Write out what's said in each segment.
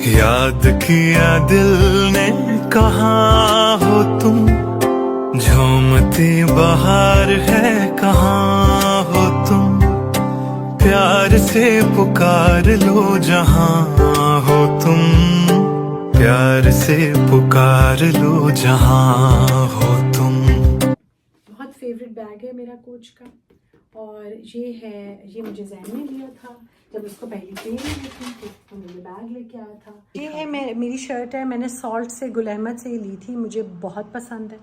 याद किया दिल ने कहाँ हो तुम, झूमती बहार है कहाँ हो तुम, प्यार से पुकार लो जहाँ हो तुम, प्यार से पुकार लो जहाँ हो तुम। बहुत फेवरेट बैग है मेरा कोच का, और ये मुझे जैन ने लिया था जब उसको पहली ट्रेन ली थी तो मुझे बैग लेके आया था। ये है मेरी शर्ट है, मैंने सॉल्ट से गुल अहमद से ही ली थी, मुझे बहुत पसंद है,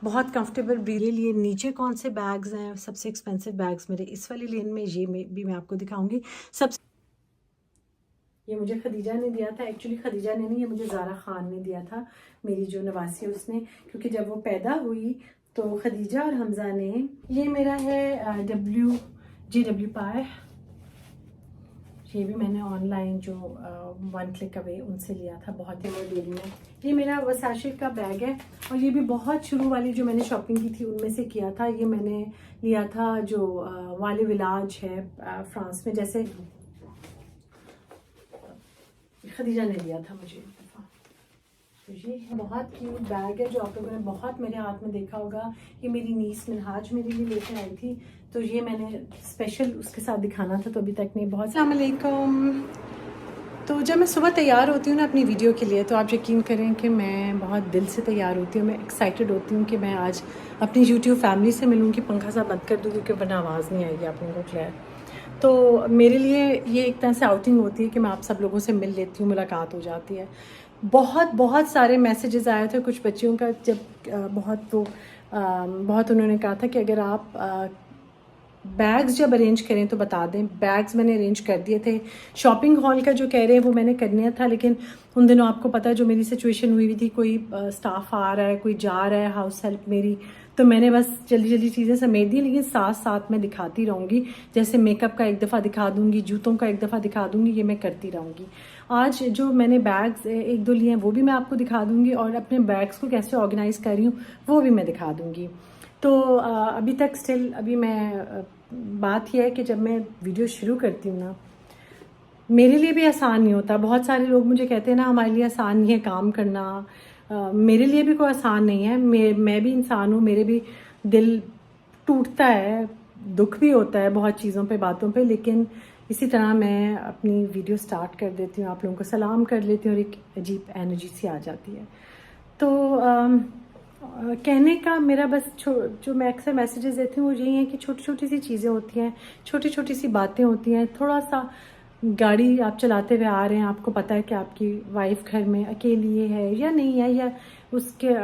बहुत कंफर्टेबल। मेरे लिए नीचे कौन से बैग्स हैं, सबसे एक्सपेंसिव बैग्स मेरे इस वाली लेन में, ये भी मैं आपको दिखाऊंगी। ये मुझे खदीजा ने दिया था, एक्चुअली खदीजा ने नहीं, ये मुझे ज़ारा खान ने दिया था, मेरी जो नवासी है उसने, क्योंकि जब वो पैदा हुई तो खदीजा और हमज़ा ने। ये मेरा है JW पाए, ये भी मैंने ऑनलाइन जो वन क्लिक अवे उनसे लिया था, बहुत ही मॉडल में। ये मेरा वसाशे का बैग है, और ये भी बहुत शुरू वाली जो मैंने शॉपिंग की थी उनमें से किया था। ये मैंने लिया था जो वाले विलाज है फ्रांस में, जैसे खदीजा ने दिया था मुझे एक दफ़ा। तो ये बहुत क्यूट बैग है जो आप लोगों ने बहुत मेरे हाथ में देखा होगा। ये मेरी नीस मिनहाज मेरे लिए लेके आई थी, तो ये मैंने स्पेशल उसके साथ दिखाना था, तो अभी तक नहीं। बहुत अस्सलाम वालेकुम। तो जब मैं सुबह तैयार होती हूँ ना अपनी वीडियो के लिए, तो आप यकीन करें कि मैं बहुत दिल से तैयार होती हूँ। मैं एक्साइटेड होती हूँ कि मैं आज अपनी यूट्यूब फैमिली से मिलूँगी। पंखा सा बंद कर दूँ क्योंकि वरना आवाज़ नहीं आएगी आप लोगों को क्लियर। तो मेरे लिए ये एक तरह से आउटिंग होती है कि मैं आप सब लोगों से मिल लेती हूँ, मुलाकात हो जाती है। बहुत सारे मैसेजेस आए थे कुछ बच्चियों का, जब बहुत उन्होंने कहा था कि अगर आप बैग्स जब अरेंज करें तो बता दें। बैग्स मैंने अरेंज कर दिए थे। शॉपिंग हॉल का जो कह रहे हैं वो मैंने करना था, लेकिन उन दिनों आपको पता है जो मेरी सिचुएशन हुई थी, कोई स्टाफ आ रहा है, कोई जा रहा है, हाउस हेल्प मेरी, तो मैंने बस जल्दी चीज़ें समेट दी। लेकिन साथ मैं दिखाती रहूँगी, जैसे मेकअप का एक दफ़ा दिखा दूँगी, जूतों का एक दफ़ा दिखा दूँगी, ये मैं करती रहूँगी। आज जो मैंने बैग्स एक दो लिए हैं वो भी मैं आपको दिखा दूँगी, और अपने बैग्स को कैसे ऑर्गेनाइज़ कर रही हूँ वो भी मैं दिखा दूँगी। तो अभी तक स्टिल बात यह है कि जब मैं वीडियो शुरू करती हूँ ना, मेरे लिए भी आसान नहीं होता। बहुत सारे लोग मुझे कहते हैं ना हमारे लिए आसान नहीं है काम करना, मेरे लिए भी कोई आसान नहीं है। मैं भी इंसान हूँ, मेरे भी दिल टूटता है, दुख भी होता है बहुत चीज़ों पे, बातों पे, लेकिन इसी तरह मैं अपनी वीडियो स्टार्ट कर देती हूँ, आप लोगों को सलाम कर लेती हूँ और एक अजीब एनर्जी सी आ जाती है। तो कहने का मेरा बस जो मैं अक्सर मैसेजेस देती हूँ वो यही है कि छोटी सी चीज़ें होती हैं, छोटी सी बातें होती हैं। थोड़ा सा गाड़ी आप चलाते हुए आ रहे हैं, आपको पता है कि आपकी वाइफ घर में अकेली है या नहीं है, या उसके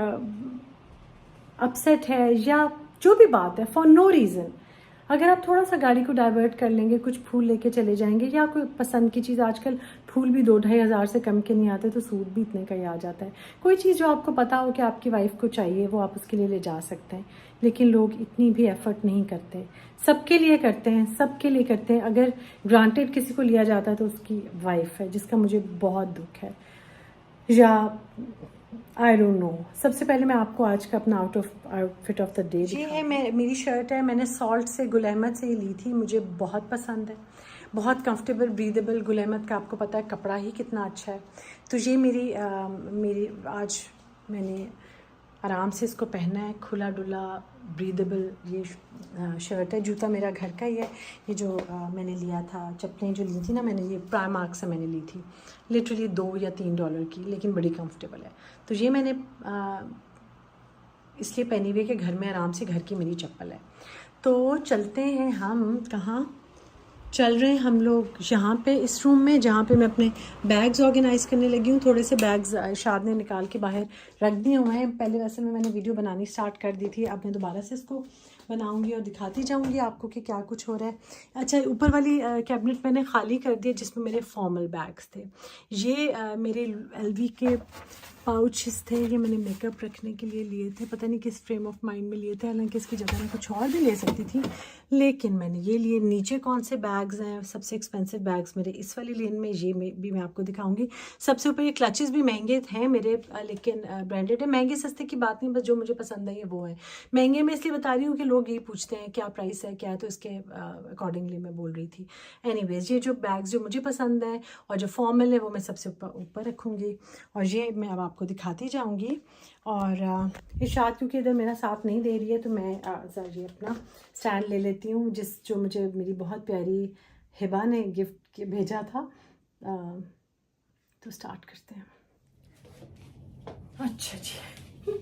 अपसेट है, या जो भी बात है, फॉर नो रीज़न, अगर आप थोड़ा सा गाड़ी को डाइवर्ट कर लेंगे, कुछ फूल लेके चले जाएंगे, या कोई पसंद की चीज़, आजकल फूल भी 2-2.5 हज़ार से कम के नहीं आते, तो सूट भी इतने का ही आ जाता है। कोई चीज़ जो आपको पता हो कि आपकी वाइफ को चाहिए, वो आप उसके लिए ले जा सकते हैं। लेकिन लोग इतनी भी एफर्ट नहीं करते। सबके लिए करते हैं, सबके लिए करते हैं। अगर ग्रांटेड किसी को लिया जाता है तो उसकी वाइफ है, जिसका मुझे बहुत दुख है, या आई डोंट नो। सबसे पहले मैं आपको आज का अपना आउटफिट ऑफ द डे, ये है मेरी शर्ट है, मैंने सॉल्ट से गुल अहमद से ही ली थी, मुझे बहुत पसंद है, बहुत कंफर्टेबल, ब्रीदेबल। गुल अहमद का आपको पता है कपड़ा ही कितना अच्छा है। तो ये मेरी आज मैंने आराम से इसको पहना है, खुला डुला ब्रीदेबल ये शर्ट है। जूता मेरा घर का ही है, ये जो मैंने लिया था, चप्पलें जो ली थी ना मैंने, ये प्राइमार्क से मैंने ली थी, लिटरली $2 या $3 की, लेकिन बड़ी कंफर्टेबल है। तो ये मैंने इसलिए पहनी हुई कि घर में आराम से, घर की मेरी चप्पल है। तो चलते हैं हम, कहाँ चल रहे हैं हम लोग, यहाँ पे इस रूम में जहाँ पे मैं अपने बैग्स ऑर्गेनाइज़ करने लगी हूँ। थोड़े से बैग्स शाद ने निकाल के बाहर रख दिए हुए हैं। पहले वैसे मैंने वीडियो बनानी स्टार्ट कर दी थी, अब मैं दोबारा से इसको बनाऊंगी और दिखाती जाऊंगी आपको कि क्या कुछ हो रहा है। अच्छा, ऊपर वाली कैबिनेट मैंने खाली कर दी जिसमें मेरे फॉर्मल बैग्स थे। ये मेरे LV के पाउचेस थे, ये मैंने मेकअप रखने के लिए लिए थे, पता नहीं किस फ्रेम ऑफ माइंड में लिए थे, हालांकि इसकी जगह मैं कुछ और भी ले सकती थी, लेकिन मैंने ये लिए। नीचे कौन से बैग्स हैं, सबसे एक्सपेंसिव बैग्स मेरे इस वाली लेन में, ये भी मैं आपको दिखाऊंगी। सबसे ऊपर ये क्लचेस भी महंगे हैं मेरे, लेकिन ब्रांडेड है। महंगे सस्ते की बात नहीं, बस जो मुझे पसंद है ये वो है। महंगे मैं इसलिए बता रही हूँ कि लोग ये पूछते हैं क्या प्राइस है क्या है, तो इसके अकॉर्डिंगली मैं बोल रही थी। एनीवेज, ये जो बैग्स जो मुझे पसंद है और जो फॉर्मल है वो मैं सबसे ऊपर रखूँगी, और ये मैं अब आपको दिखाती जाऊंगी। और इरशाद क्योंकि इधर मेरा साथ नहीं दे रही है, तो मैं ये अपना स्टैंड ले लेती हूँ, जो मुझे मेरी बहुत प्यारी हिबा ने गिफ्ट भेजा था। तो स्टार्ट करते हैं। अच्छा जी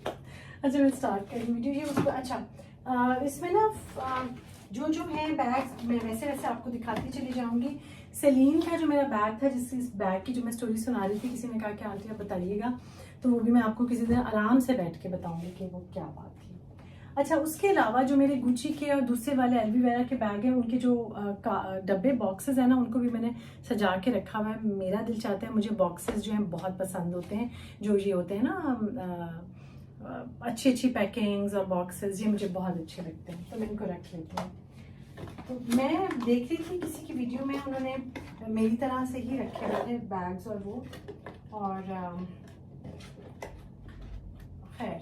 अच्छा मैं स्टार्ट करूँ वीडियो। ये उसको अच्छा इसमें ना जो है बैग मैं वैसे वैसे आपको दिखाती चली जाऊंगी। सेलीन का जो मेरा बैग था, इस बैग की जो मैं स्टोरी सुना रही थी, किसी ने कहा कि आंटी आप बताइएगा, तो वो भी मैं आपको किसी दिन आराम से बैठ के बताऊंगी कि वो क्या बात थी। अच्छा, उसके अलावा जो मेरे गुच्ची के और दूसरे वाले एल्वीवेरा के बैग हैं, उनके जो डब्बे बॉक्सेस हैं ना, उनको भी मैंने सजा के रखा हुआ है। मेरा दिल चाहता है, मुझे बॉक्सेस जो हैं बहुत पसंद होते हैं, जो ये होते हैं ना अच्छी अच्छी पैकिंग्स और बॉक्सेस, ये मुझे बहुत अच्छे लगते हैं, तो मैं इनको रख लेती हूँ। तो मैं देख रही थी किसी की वीडियो में, उन्होंने मेरी तरह से ही रखे हुए थे बैग्स और वो, और खैर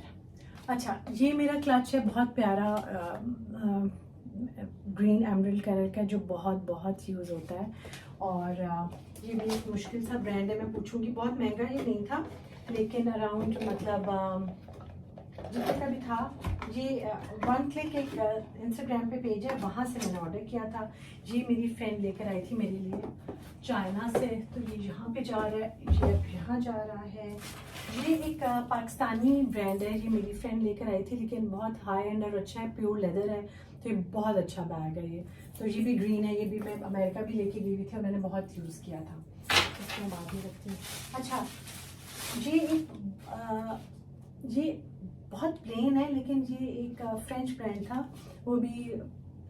अच्छा, ये मेरा क्लच है, बहुत प्यारा ग्रीन एमरल्ड कलर का, जो बहुत बहुत यूज़ होता है। और ये भी एक मुश्किल सा ब्रांड है, मैं पूछूंगी, बहुत महंगा ये नहीं था, लेकिन अराउंड मतलब जितने का भी था। ये वन क्लिक एक इंस्टाग्राम पे पेज है, वहाँ से मैंने ऑर्डर किया था। ये मेरी फ्रेंड लेकर आई थी मेरे लिए चाइना से, तो ये यहाँ पे जा रहा है, ये अब यहाँ जा रहा है। ये एक पाकिस्तानी ब्रांड है, ये मेरी फ्रेंड लेकर आई थी, लेकिन बहुत हाई एंड और अच्छा है, प्योर लेदर है, तो ये बहुत अच्छा बैग है ये। तो ये भी ग्रीन है, ये भी मैं अमेरिका भी लेके गई हुई थी और मैंने बहुत यूज़ किया था, इसको बाद में रखती हूँ। अच्छा, ये एक ये बहुत प्लेन है, लेकिन ये एक फ्रेंच ब्रांड था, वो भी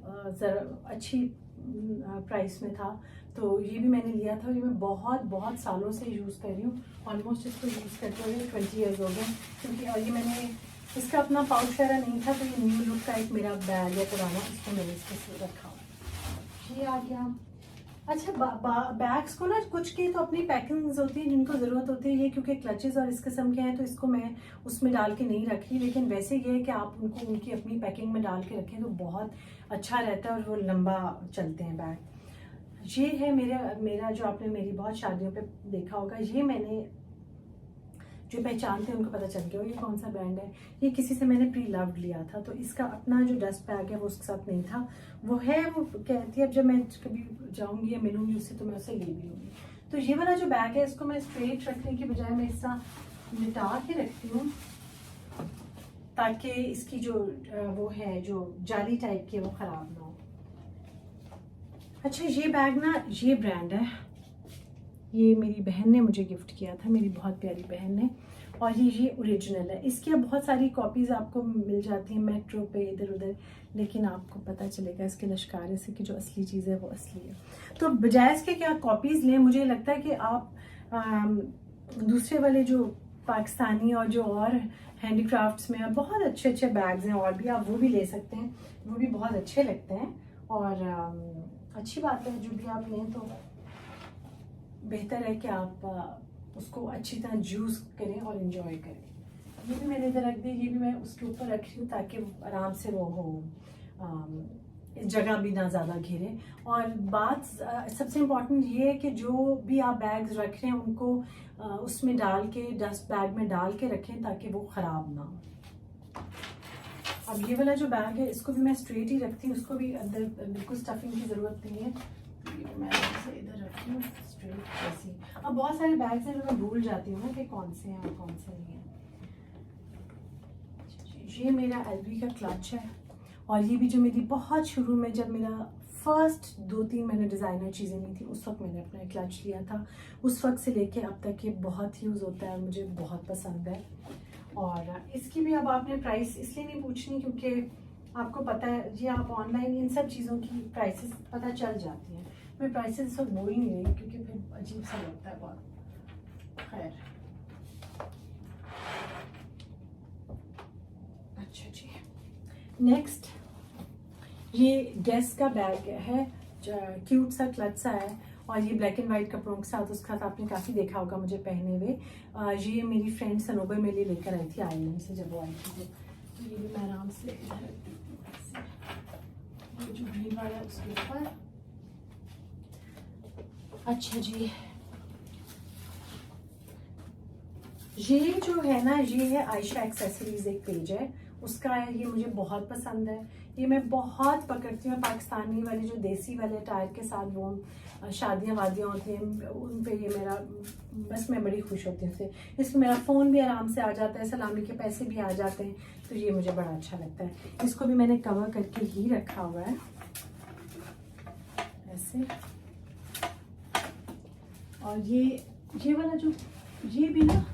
ज़रा अच्छी प्राइस में था, तो ये भी मैंने लिया था। और ये मैं बहुत बहुत सालों से यूज़ कर रही हूँ, ऑलमोस्ट इसको यूज़ करते हुए 20 ईयर्स हो गए, क्योंकि और ये मैंने इसका अपना पाउच वगैरह नहीं था, तो ये न्यू लुक का एक मेरा बैग है पुराना, इसको मैंने इसके रखा हुआ। ये आ गया। अच्छा, बैग्स को ना कुछ के तो अपनी पैकिंग्स होती है जिनको ज़रूरत होती है, ये क्योंकि क्लचेस और इस किस्म के हैं, तो इसको मैं उसमें डाल के नहीं रखी, लेकिन वैसे ये है कि आप उनको उनकी अपनी पैकिंग में डाल के रखें तो बहुत अच्छा रहता है और वो लंबा चलते हैं बैग। ये है मेरा जो आपने मेरी बहुत शादियों पे देखा होगा, ये मैंने जो पहचानते हैं उनको पता चल गया ये कौन सा ब्रांड है। ये किसी से मैंने प्री लव्ड लिया था, तो इसका अपना जो डस्ट बैग है वो उसके साथ नहीं था, वो है, वो कहती है अब जब मैं कभी जाऊंगी या मिलूंगी उससे तो मैं उसे ले भी लूँगी। तो ये वाला जो बैग है, इसको मैं स्ट्रेट रखने की बजाय मैं इस तरह लिटा के रखती हूँ, ताकि इसकी जो वो है जो जाली टाइप की वो ख़राब ना हो। अच्छा, ये बैग ना, ये ब्रांड है, ये मेरी बहन ने मुझे गिफ्ट किया था, मेरी बहुत प्यारी बहन ने, और ये ओरिजिनल है। इसकी अब बहुत सारी कॉपीज़ आपको मिल जाती हैं मेट्रो पे इधर उधर, लेकिन आपको पता चलेगा इसके लश्कारे से कि जो असली चीज़ है वो असली है। तो बजाय इसके कि आप कॉपीज़ लें, मुझे लगता है कि आप दूसरे वाले जो पाकिस्तानी और जो और हैंडीक्राफ्ट्स में बहुत अच्छे अच्छे बैग्स हैं, और भी आप वो भी ले सकते हैं, वो भी बहुत अच्छे लगते हैं। और अच्छी बात है, जो भी आप लें तो बेहतर है कि आप उसको अच्छी तरह जूस करें और इन्जॉय करें। ये भी मैंने इधर रख दी, ये भी मैं उसके ऊपर रख रही हूँ ताकि आराम से वो हो, इस जगह भी ना ज़्यादा घेरे। और बात सबसे इम्पॉर्टेंट ये है कि जो भी आप बैग्स रख रहे हैं उनको उसमें डाल के, डस्ट बैग में डाल के रखें ताकि वो ख़राब ना हो। अब ये वाला जो बैग है इसको भी मैं स्ट्रेट ही रखती हूँ, उसको भी अंदर बिल्कुल स्टफिंग की ज़रूरत नहीं है, मैं इसे इधर रखती हूँ स्ट्रेट ऐसी। अब बहुत सारे बैग्स हैं जो मैं भूल जाती हूँ ना कि कौन से हैं और कौन से नहीं हैं। ये मेरा एलवी का क्लच है, और ये भी जो मेरी बहुत शुरू में, जब मेरा फर्स्ट 2-3 मैंने डिज़ाइनर चीज़ें ली थी, उस वक्त मैंने अपना क्लच लिया था। उस वक्त से लेके अब तक ये बहुत यूज़ होता है और मुझे बहुत पसंद है। और इसकी भी अब आपने प्राइस इसलिए नहीं पूछनी क्योंकि आपको पता है जी, आप ऑनलाइन इन सब चीज़ों की प्राइसेस पता चल जाती हैं। मैं प्राइसेस इस वक्त बोल ही नहीं रही क्योंकि फिर अजीब सा लगता है बहुत। खैर, नेक्स्ट ये गेस का बैग है, क्यूट सा क्लच सा है, और ये ब्लैक एंड वाइट कपड़ों के साथ, उसके साथ आपने काफ़ी देखा होगा मुझे पहने हुए। ये मेरी फ्रेंड सनोबर मेरे लिए लेकर आई थी आइलैंड से, जब वो आई थी तो ये भी मैं आराम से इधर रखती हूँ ऐसे। ये जो ग्रीन वाला है उसके ऊपर। अच्छा जी, ये जो है ना, ये है आयशा एक्सेसरीज, एक पेज है उसका है, ये मुझे बहुत पसंद है। ये मैं बहुत पकड़ती हूँ, पाकिस्तानी वाले जो देसी वाले टायर के साथ वो शादियाँ वादियाँ होती हैं उन पे ये मेरा, बस मैं बड़ी खुश होती हूँ उससे। इसमें मेरा फ़ोन भी आराम से आ जाता है, सलामी के पैसे भी आ जाते हैं, तो ये मुझे बड़ा अच्छा लगता है। इसको भी मैंने कवर करके ही रखा हुआ है ऐसे। और ये वाला जो, ये भी ना,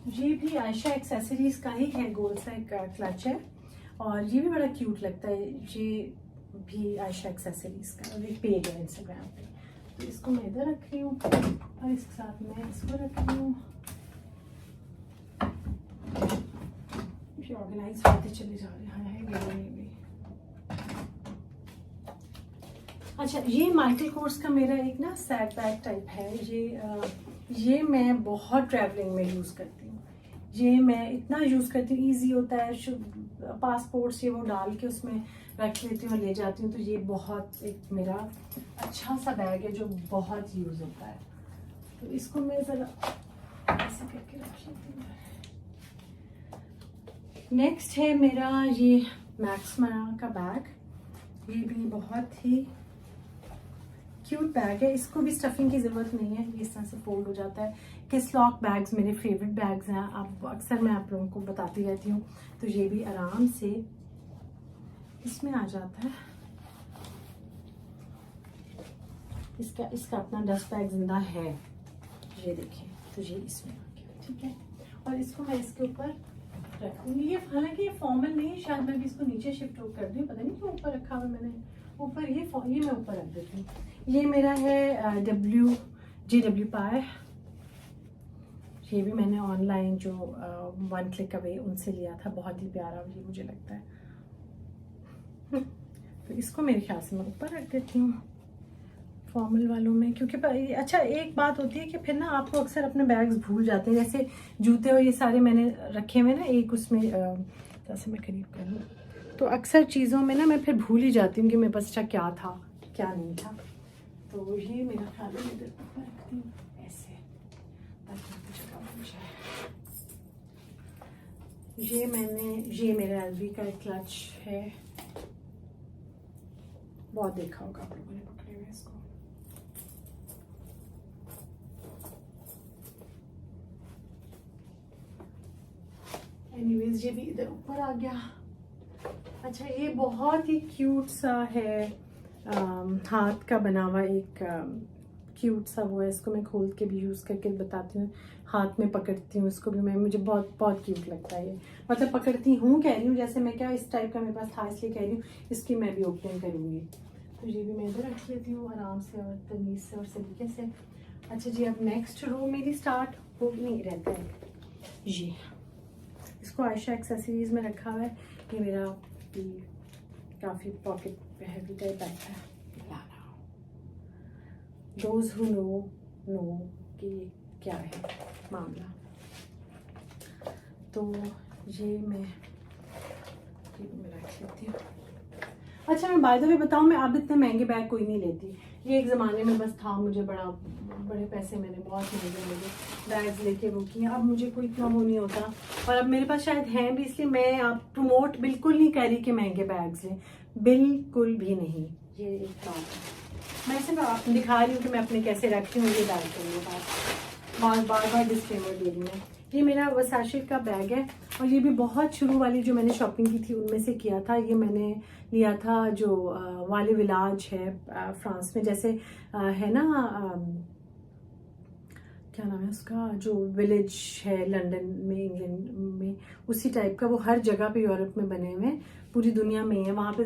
ये भी आयशा एक्सेसरीज का ही है, गोल सा एक क्लच है, और ये भी बड़ा क्यूट लगता है। ये भी आयशा एक्सेसरीज का, और एक पेज है इंस्टाग्राम पे। तो इसको मैं इधर रख रही हूँ और इसके साथ मैं इसको रख रही हूँ। ऑर्गेनाइज होते चले जा रहे हैं। अच्छा, ये माइकल कोर्स का मेरा एक ना सैक बैग टाइप है। ये मैं बहुत ट्रैवलिंग में यूज़ करती हूँ। ये मैं इतना यूज़ करती हूँ, ईजी होता है, पासपोर्ट्स ये वो डाल के उसमें रख लेती हूँ और ले जाती हूँ। तो ये बहुत एक मेरा अच्छा सा बैग है जो बहुत यूज़ होता है। तो इसको मैं ज़रा ऐसे करके रख लेती हूँ। नेक्स्ट है मेरा ये मैक्समा का बैग। ये भी बहुत ही क्यूट बैग है, इसको भी स्टफिंग की ज़रूरत नहीं है, ये इस तरह से फोल्ड हो जाता है। किसलॉक बैग्स मेरे फेवरेट बैग्स हैं, आप अक्सर मैं आप लोगों को बताती रहती हूँ। तो ये भी आराम से इसमें आ जाता है। इसका अपना डस्ट बैग जिंदा है, ये देखिए। तो ये इसमें आ गया, ठीक है। और इसको मैं इसके ऊपर रखूँगी। ये हालांकि ये फॉर्मल नहीं है, शायद मैं भी इसको नीचे शिफ्ट कर दूँ, पता नहीं क्यों ऊपर रखा हुआ मैंने। ऊपर ये मैं ऊपर रख देती हूँ। ये मेरा है JW पाए। ये भी मैंने ऑनलाइन जो 1 क्लिक अवे उनसे लिया था, बहुत ही प्यारा ये मुझे लगता है। तो इसको मेरे ख्याल से मैं ऊपर रख देती हूँ फॉर्मल वालों में, क्योंकि अच्छा एक बात होती है कि फिर ना आपको अक्सर अपने बैग्स भूल जाते हैं। जैसे जूते और ये सारे मैंने रखे हुए ना एक उसमें, जैसे मैं करीब करूँ तो अक्सर चीज़ों में ना मैं फिर भूल ही जाती हूँ कि मेरे पास अच्छा क्या था क्या नहीं था। तो ये मेरा ख्याल है इधर रखती हूँ ऐसे, ताकि कुछ जगह मिल जाए। ये मेरा LV का एक क्लच है, बहुत देखा होगा आप लोगों ने पकड़े हुए इसको। एनीवेज ये भी इधर ऊपर आ गया। अच्छा, ये बहुत ही क्यूट सा है, हाथ का बना हुआ एक क्यूट सा वो है। इसको मैं खोल के भी यूज़ करके बताती हूँ, हाथ में पकड़ती हूँ इसको भी मैं, मुझे बहुत बहुत क्यूट लगता है ये। मतलब पकड़ती हूँ कह रही हूँ, जैसे मैं क्या इस टाइप का मेरे पास था इसलिए कह रही हूँ, इसकी मैं भी ओपनिंग करूँगी। तो ये भी मैं इधर रख लेती हूँ आराम से और तमीज़ से और सलीके से। अच्छा जी, अब नेक्स्ट रो मेरी स्टार्ट हो नहीं रहता है। ये इसको आयशा एक्सेसरीज में रखा हुआ है। ये मेरा काफ़ी पॉकेट हैवी टाइप बैग है। दोज हु नो कि क्या है मामला। तो ये मैं रख लेती हूँ। अच्छा, मैं बाय द वे बताऊँ, मैं अब इतने महंगे बैग कोई नहीं लेती। ये एक ज़माने में बस था, मुझे बड़े पैसे मैंने बहुत महंगे बैग्स लेके वो किए। अब मुझे कोई इतना वो नहीं होता, और अब मेरे पास शायद हैं भी, इसलिए मैं आप प्रमोट बिल्कुल नहीं कर रही कि महंगे बैग्स लें, बिल्कुल भी नहीं। ये एक बात है, मैं सिर्फ आपको दिखा रही हूँ कि मैं अपने कैसे रखती हूँ। ये बैग के लिए बार डिस्क्लेमर दे रही हूँ। ये मेरा वर्साचे का बैग है, और ये भी बहुत शुरू वाली जो मैंने शॉपिंग की थी उनमें से किया था। ये मैंने लिया था जो वाले विलाज है फ्रांस में, जैसे है ना क्या नाम है उसका, जो विलेज है लंदन में, इंग्लैंड में, उसी टाइप का। वो हर जगह पे यूरोप में बने हुए हैं, पूरी दुनिया में है। वहाँ पे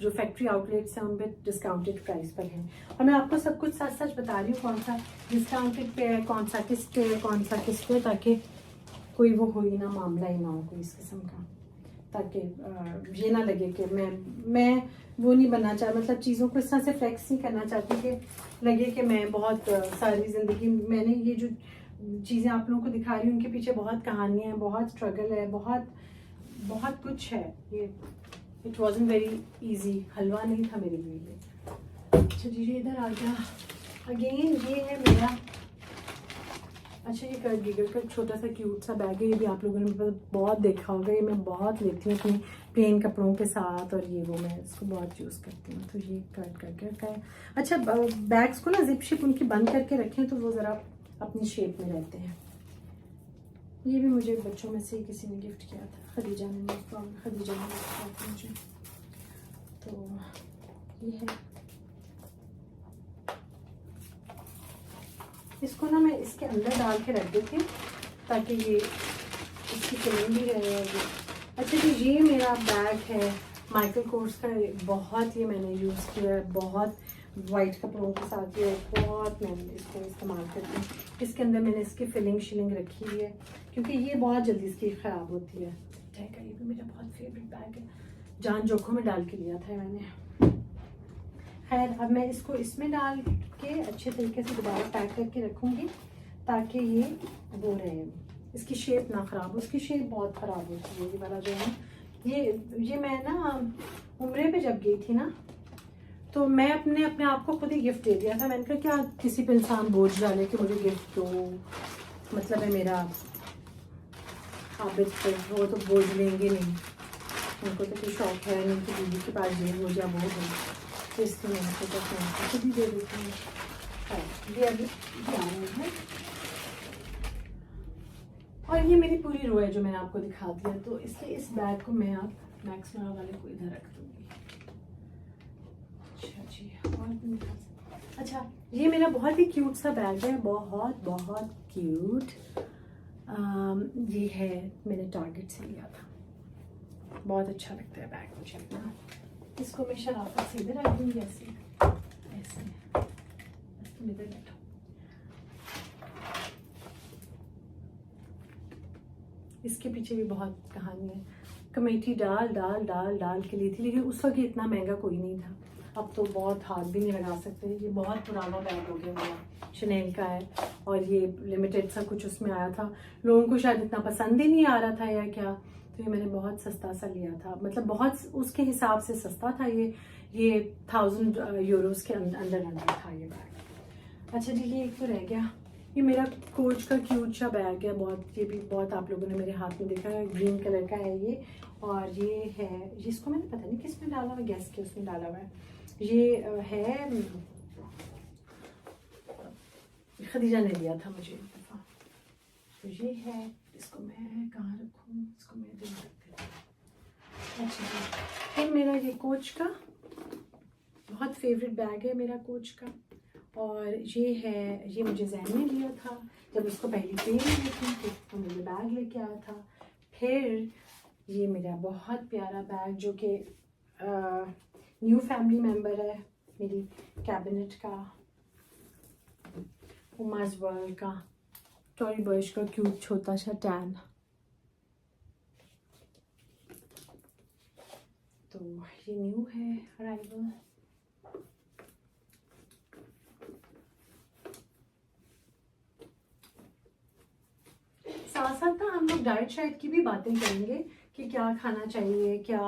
जो फैक्ट्री आउटलेट्स हैं उन पे डिस्काउंटेड प्राइस पर हैं। और मैं आपको सब कुछ सच बता रही हूँ, कौन सा डिस्काउंटेड पे है, कौन सा किस पे है, कौन सा किस पे, ताकि कोई वो हो ही ना, मामला ही ना हो कोई इस किस्म का, ताकि ये ना लगे कि मैं वो नहीं बनना चाह, मतलब चीज़ों को इस तरह से फ्लेक्स नहीं करना चाहती कि लगे कि मैं बहुत सारी ज़िंदगी मैंने ये जो चीज़ें आप लोगों को दिखा रही हूँ उनके पीछे बहुत कहानियाँ हैं, बहुत स्ट्रगल है, बहुत बहुत कुछ है। ये इट वॉजंट वेरी ईजी, हलवा नहीं था मेरे लिए। अच्छा जी, ये इधर आ गया अगेन, ये है मेरा, अच्छा ये कर्ट गिगर का छोटा सा क्यूट सा बैग है, ये भी आप लोगों ने बहुत देखा होगा, ये मैं बहुत लेती हूँ अपने प्लेन कपड़ों के साथ, और ये वो मैं इसको बहुत यूज़ करती हूँ। तो ये कर्ट करके रखा है। अच्छा बैग्स को ना जिप शिप उनकी बंद करके रखें तो वो ज़रा अपनी शेप में रहते हैं। ये भी मुझे बच्चों में से किसी ने गिफ्ट किया था, खदीजा ने गिफ्ट किया था मुझे। तो ये है, इसको ना मैं इसके अंदर डाल के रख देती हूँ ताकि ये इसकी फिलिंग भी रहे। अच्छा जी, ये मेरा बैग है माइकल कोर्स का, बहुत ही मैंने यूज़ किया है, बहुत वाइट कपड़ों के साथ ये बहुत मैंने इसको इस्तेमाल करती हूँ। इसके अंदर मैंने इसकी फिलिंग शिलिंग रखी हुई है क्योंकि ये बहुत जल्दी इसकी ख़राब होती है। ठीक है, ये भी मेरा बहुत फेवरेट बैग है, जान जोखों में डाल के लिया था मैंने। खैर अब मैं इसको इसमें डाल के अच्छे तरीके से दोबारा पैक करके रखूँगी ताकि ये वो रहे, इसकी शेप ना ख़राब हो। उसकी शेप बहुत ख़राब होती है ये वाला जो है। ये मैं ना उम्रे पे जब गई थी ना तो मैं अपने आप को खुद ही गिफ्ट दे दिया था। मैंने कहा क्या किसी पे इंसान बोझ डाले कि मुझे गिफ्ट दो, मतलब है मेरा आबिद पे वो तो बोझ लेंगे नहीं, उनको तो कोई शौक है नहीं कि बीवी के पास ये हो या वो हो, तो इसलिए मैंने सोचा कि उनको खुद ही दे देती हूँ। ये अभी है और ये मेरी पूरी रो है जो मैंने आपको दिखा दिया, तो इसलिए इस बैग को मैं आप मैक्समरा वाले को इधर रख दूँगी। अच्छा जी, और अच्छा ये मेरा बहुत ही क्यूट सा बैग है, बहुत बहुत क्यूट। ये है मैंने टारगेट से लिया था, बहुत अच्छा लगता है बैग मुझे अपना। इसको मैं शराफत से इधर रख दूँगी, ऐसे ऐसे तुम इधर बैठो। इसके पीछे भी बहुत कहानी है। कमेटी डाल डाल डाल डाल के ली थी, लेकिन उस वक्त इतना महंगा कोई नहीं था, अब तो बहुत हाथ भी नहीं लगा सकते। ये बहुत पुराना बैग हो गया मेरा, शनेल का है और ये लिमिटेड सा कुछ उसमें आया था, लोगों को शायद इतना पसंद ही नहीं आ रहा था या क्या, तो ये मैंने बहुत सस्ता सा लिया था, मतलब बहुत उसके हिसाब से सस्ता था। ये 1000 यूरोस के अंदर था ये बैग। अच्छा जी, ये एक तो रह गया, ये मेरा कोच का क्यूट सा बैग है, बहुत, ये भी बहुत आप लोगों ने मेरे हाथ में देखा है, ग्रीन कलर का है ये। और ये है, जिसको मैंने पता नहीं किस में डाला हुआ, गैस के उसमें डाला हुआ है। ये है खदीजा ने दिया था मुझे एक दफ़ा, तो ये है। इसको मैं कहाँ रखूँ, इसको मैं इधर रख देती हूँ। अच्छा जी, ये मेरा ये कोच का बहुत फेवरेट बैग है मेरा कोच का, और ये है, ये मुझे जैन ने दिया था जब उसको पहली ट्रेन में थी तो मुझे बैग लेके आया था। फिर ये मेरा बहुत प्यारा बैग जो कि न्यू फैमिली मेम्बर है मेरी, कैबिनेट का, उमाज वर्ल्ड का, टॉरी बर्च का क्यूट छोटा सा टैन। तो ये न्यू है अराइवल। साथ साथ ना हम लोग डाइट शाइट की भी बातें करेंगे कि क्या खाना चाहिए, क्या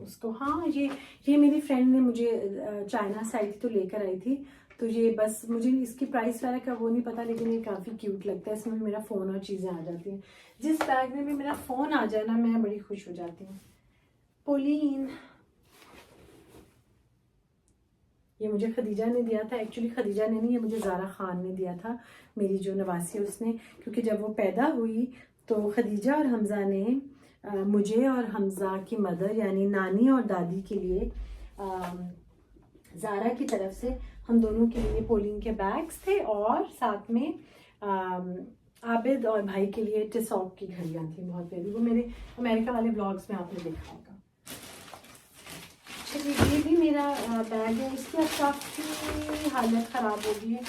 उसको। हाँ, ये मेरी फ्रेंड ने मुझे चाइना साइड तो लेकर आई थी, तो ये बस मुझे इसकी प्राइस वगैरह का वो नहीं पता, लेकिन ये काफ़ी क्यूट लगता है। इसमें मेरा फ़ोन और चीज़ें आ जाती हैं। जिस बैग में भी मेरा फ़ोन आ जाए ना, मैं बड़ी खुश हो जाती हूँ। पोलीन, ये मुझे खदीजा ने दिया था, एक्चुअली खदीजा ने नहीं, ये मुझे ज़ारा खान ने दिया था, मेरी जो नवासी है उसने, क्योंकि जब वो पैदा हुई तो खदीजा और हमज़ा ने मुझे और हमज़ा की मदर यानी नानी और दादी के लिए ज़ारा की तरफ से हम दोनों के लिए पोलिंग के बैग्स थे, और साथ में आबिद और भाई के लिए टिसॉक की घड़ियाँ थी, बहुत प्यारी। वो मेरे अमेरिका वाले ब्लॉग्स में आपने देखा होगा। चलिए, ये भी मेरा बैग है, इसकी अब काफ़ी हालत ख़राब हो गई है,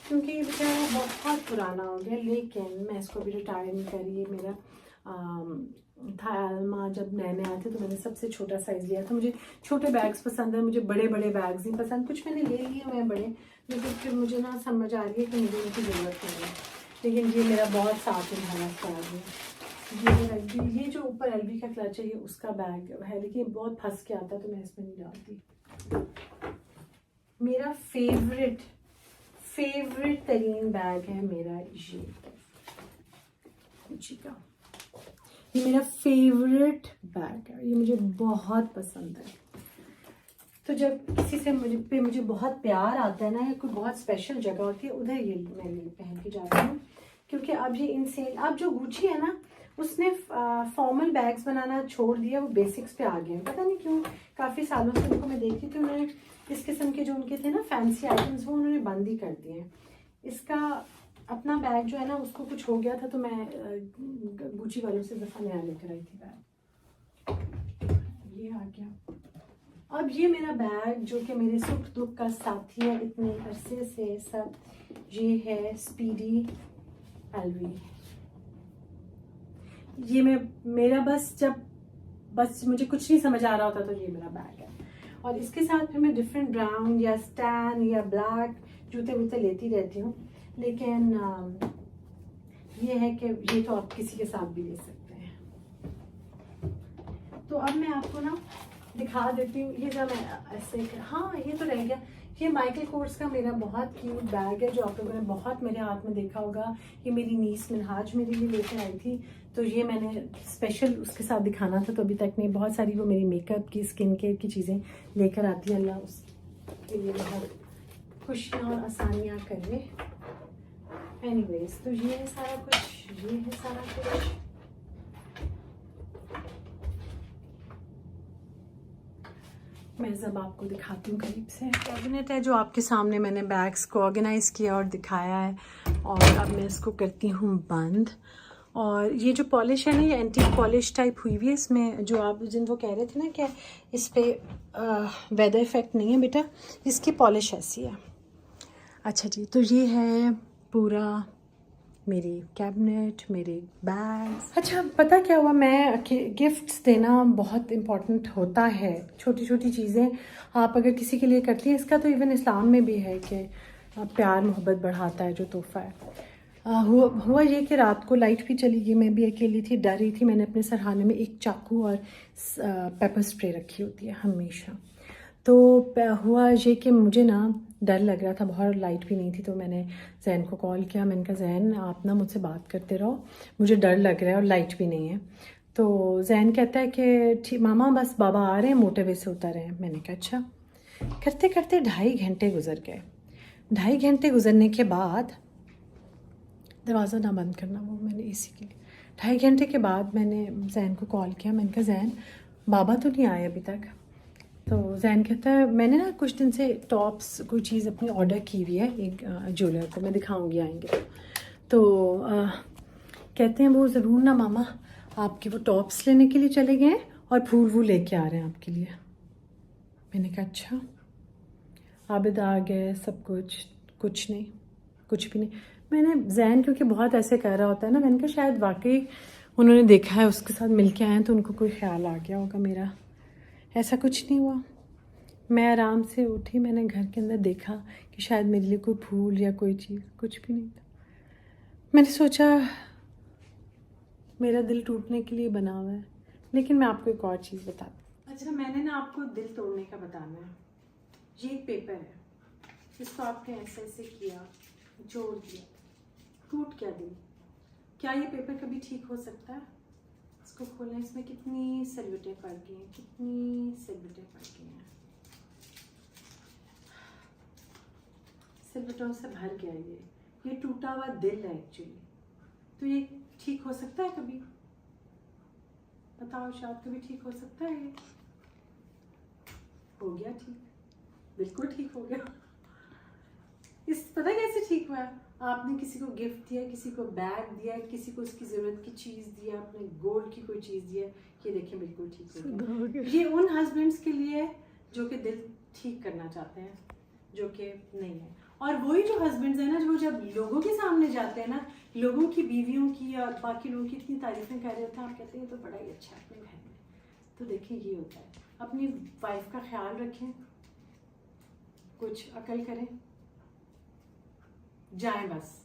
क्योंकि ये बेचारा बहुत पुराना हो गया, लेकिन मैं इसको भी रिटायर नहीं कर रही। मेरा था अल्मा, जब नए नए आए थे तो मैंने सबसे छोटा साइज़ लिया था। मुझे छोटे बैग्स पसंद है, मुझे बड़े बड़े बैग्स नहीं पसंद। कुछ मैंने ले लिए हुए हैं बड़े, लेकिन फिर मुझे ना समझ आ रही है कि मुझे उनकी ज़रूरत नहीं है। लेकिन ये मेरा बहुत साथ निभाना बैग है। ये जो ऊपर एलवी का क्लच है ये उसका बैग है, लेकिन बहुत फंस के आता तो मैं इसमें नहीं डालती। मेरा फेवरेट तरीन बैग है मेरा ये गुच्ची का। ये मेरा फेवरेट बैग है, ये मुझे बहुत पसंद है। तो जब किसी से मुझे बहुत प्यार आता है ना, या कोई बहुत स्पेशल जगह होती है, उधर ये मैं ये पहन के जाती हूँ। क्योंकि अब ये इनसेल, अब जो गुच्ची है ना उसने फॉर्मल बैग्स बनाना छोड़ दिया, वो बेसिक्स पे आ गए हैं। पता नहीं क्यों, काफ़ी सालों से उनको मैं देखती थी, उन्होंने इस किस्म के जो उनके थे ना फैंसी आइटम्स, वो उन्होंने बंद ही कर दिए हैं। इसका अपना बैग जो है ना उसको कुछ हो गया था, तो मैं गुच्ची वालों से दफ़ा नया लेकर आई थी बैग। ये आ गया। अब ये मेरा बैग जो कि मेरे सुख दुख का साथी है इतने अरसे से सब, ये है स्पीडी एलवी। ये मेरा बस मुझे कुछ नहीं समझ आ रहा होता तो ये मेरा बैग है। और इसके साथ फिर मैं डिफरेंट ब्राउन या स्टैन या ब्लैक जूते वूते लेती रहती हूँ। लेकिन ये है कि ये तो आप किसी के साथ भी ले सकते हैं। तो अब मैं आपको ना दिखा देती हूँ। ये जब मैं ऐसे, हाँ ये तो रह गया। ये माइकल कोर्स का मेरा बहुत क्यूट बैग है जो आप लोगों ने बहुत मेरे हाथ में देखा होगा। ये मेरी नीस मिनहाज मेरे लिए लेकर आई थी, तो ये मैंने स्पेशल उसके साथ दिखाना था, तो अभी तक नहीं। बहुत सारी वो मेरी मेकअप की, स्किन केयर की चीज़ें लेकर आती है। अल्लाह उसके लिए बहुत खुशियाँ और आसानियाँ करे। एनीवेज, तो ये है सारा कुछ, ये है सारा कुछ। मैं जब आपको दिखाती हूँ करीब से। कैबिनेट है जो आपके सामने मैंने बैग्स को ऑर्गेनाइज़ किया और दिखाया है, और अब मैं इसको करती हूँ बंद। और ये जो पॉलिश है ना, ये एंटीक पॉलिश टाइप हुई हुई है इसमें। जो आप वो कह रहे थे ना कि इस पर वेदर इफेक्ट नहीं है, बेटा इसकी पॉलिश ऐसी है। अच्छा जी, तो ये है पूरा मेरी कैबिनेट, मेरे बैग्स। अच्छा, पता क्या हुआ, मैं गिफ्ट्स देना बहुत इम्पॉर्टेंट होता है। छोटी छोटी चीज़ें आप अगर किसी के लिए करती हैं, इसका तो इवन इस्लाम में भी है कि प्यार मोहब्बत बढ़ाता है जो तोहफ़ा है। हुआ ये कि रात को लाइट भी चली गई, मैं भी अकेली थी, डर रही थी। मैंने अपने सरहाने में एक चाकू और पेपर स्प्रे रखी होती है हमेशा। तो हुआ ये कि मुझे ना डर लग रहा था बहुत, लाइट भी नहीं थी। तो मैंने जैन को कॉल किया, मैंने कहा जैन आप ना मुझसे बात करते रहो, मुझे डर लग रहा है और लाइट भी नहीं है। तो जैन कहता है कि ठीक मामा, बस बाबा आ रहे हैं, मोटरवे से उतर रहे हैं। मैंने कहा अच्छा। करते करते 2.5 घंटे गुजर गए। 2.5 घंटे गुजरने के बाद, दरवाज़ा ना बंद करना, वो मैंने इसी के लिए 2.5 घंटे के बाद मैंने जैन को कॉल किया। मैंने कहा जैन बाबा तो नहीं आए अभी तक। तो जैन कहता है मैंने ना कुछ दिन से टॉप्स कोई चीज़ अपनी ऑर्डर की हुई है एक ज्वेलर को, मैं दिखाऊंगी आएंगे। तो कहते हैं वो ज़रूर ना मामा आपके वो टॉप्स लेने के लिए चले गए और फूल वूल लेके आ रहे हैं आपके लिए। मैंने कहा अच्छा। आबिद आ गए, सब कुछ नहीं, कुछ भी नहीं। मैंने जैन क्योंकि बहुत ऐसे कर रहा होता है ना, मैंने कहा शायद वाकई उन्होंने देखा है उसके साथ मिल के आए हैं तो उनको कोई ख्याल आ गया होगा मेरा। ऐसा कुछ नहीं हुआ। मैं आराम से उठी, मैंने घर के अंदर देखा कि शायद मेरे लिए कोई फूल या कोई चीज़, कुछ भी नहीं था। मैंने सोचा मेरा दिल टूटने के लिए बना हुआ है। लेकिन मैं आपको एक और चीज़ बता दूँ। अच्छा, मैंने ना आपको दिल तोड़ने का बताना है। ये एक पेपर है, इसको आपने ऐसे ऐसे किया, जोड़ दिया, टूट गया दिल। क्या ये पेपर कभी ठीक हो सकता है? इसको खोलें, इसमें कितनी सिलवटें पड़ गई हैं, कितनी सिलवटें पड़ गई हैं, सिलवटों से भर गया ये टूटा हुआ दिल है एक्चुअली। तो ये ठीक हो सकता है कभी? बताओ, शायद कभी ठीक हो सकता है ये? हो गया ठीक, बिल्कुल ठीक हो गया। इस पता कैसे ठीक हुआ? आपने किसी को गिफ्ट दिया, किसी को बैग दिया, किसी को उसकी ज़रूरत की चीज़ दिया, आपने गोल्ड की कोई चीज़ दिया, ये देखें बिल्कुल ठीक हो गया। ये उन हस्बैंड्स के लिए जो कि दिल ठीक करना चाहते हैं, जो कि नहीं है। और वही जो हस्बैंड्स है ना, जो जब लोगों के सामने जाते हैं ना, लोगों की बीवियों की या बाकी लोगों की इतनी तारीफें कर रहे होते हैं, आप कहते हैं तो बड़ा ही अच्छा है अपने घर में। तो देखिए ये होता है, अपनी वाइफ का ख्याल रखें, कुछ अकल करें, जाएं बस।